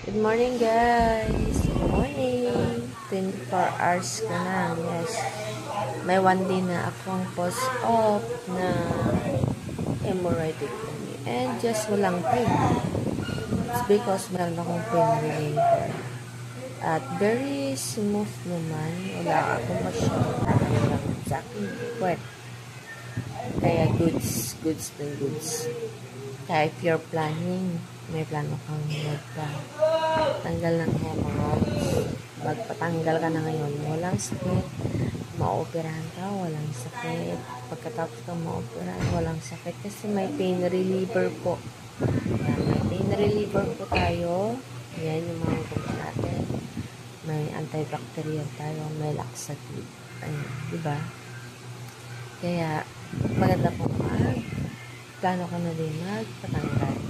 Good morning, guys. Good morning. 24 hours ka na. Yes. May one day na akong post-op na hemorrhoidectomy. And just walang pain. It's because meron akong pain reliever. At very smooth naman. Wala akong masyadong sa aking puwet. Kaya goods and goods. Kaya if you're planning, may plano kang magpa-tanggal ng hemorrhoids, magpatanggal ka na ngayon, walang sakit, maoperahan ka, walang sakit, pagkatapos kang maoperahan, walang sakit, kasi may pain reliever po. Yan, may pain reliever po tayo. Yan yung mga gamot natin. May antibacterial tayo, may laxative. Ayun, diba? Kaya, maganda po plano ko na din magpatanggal.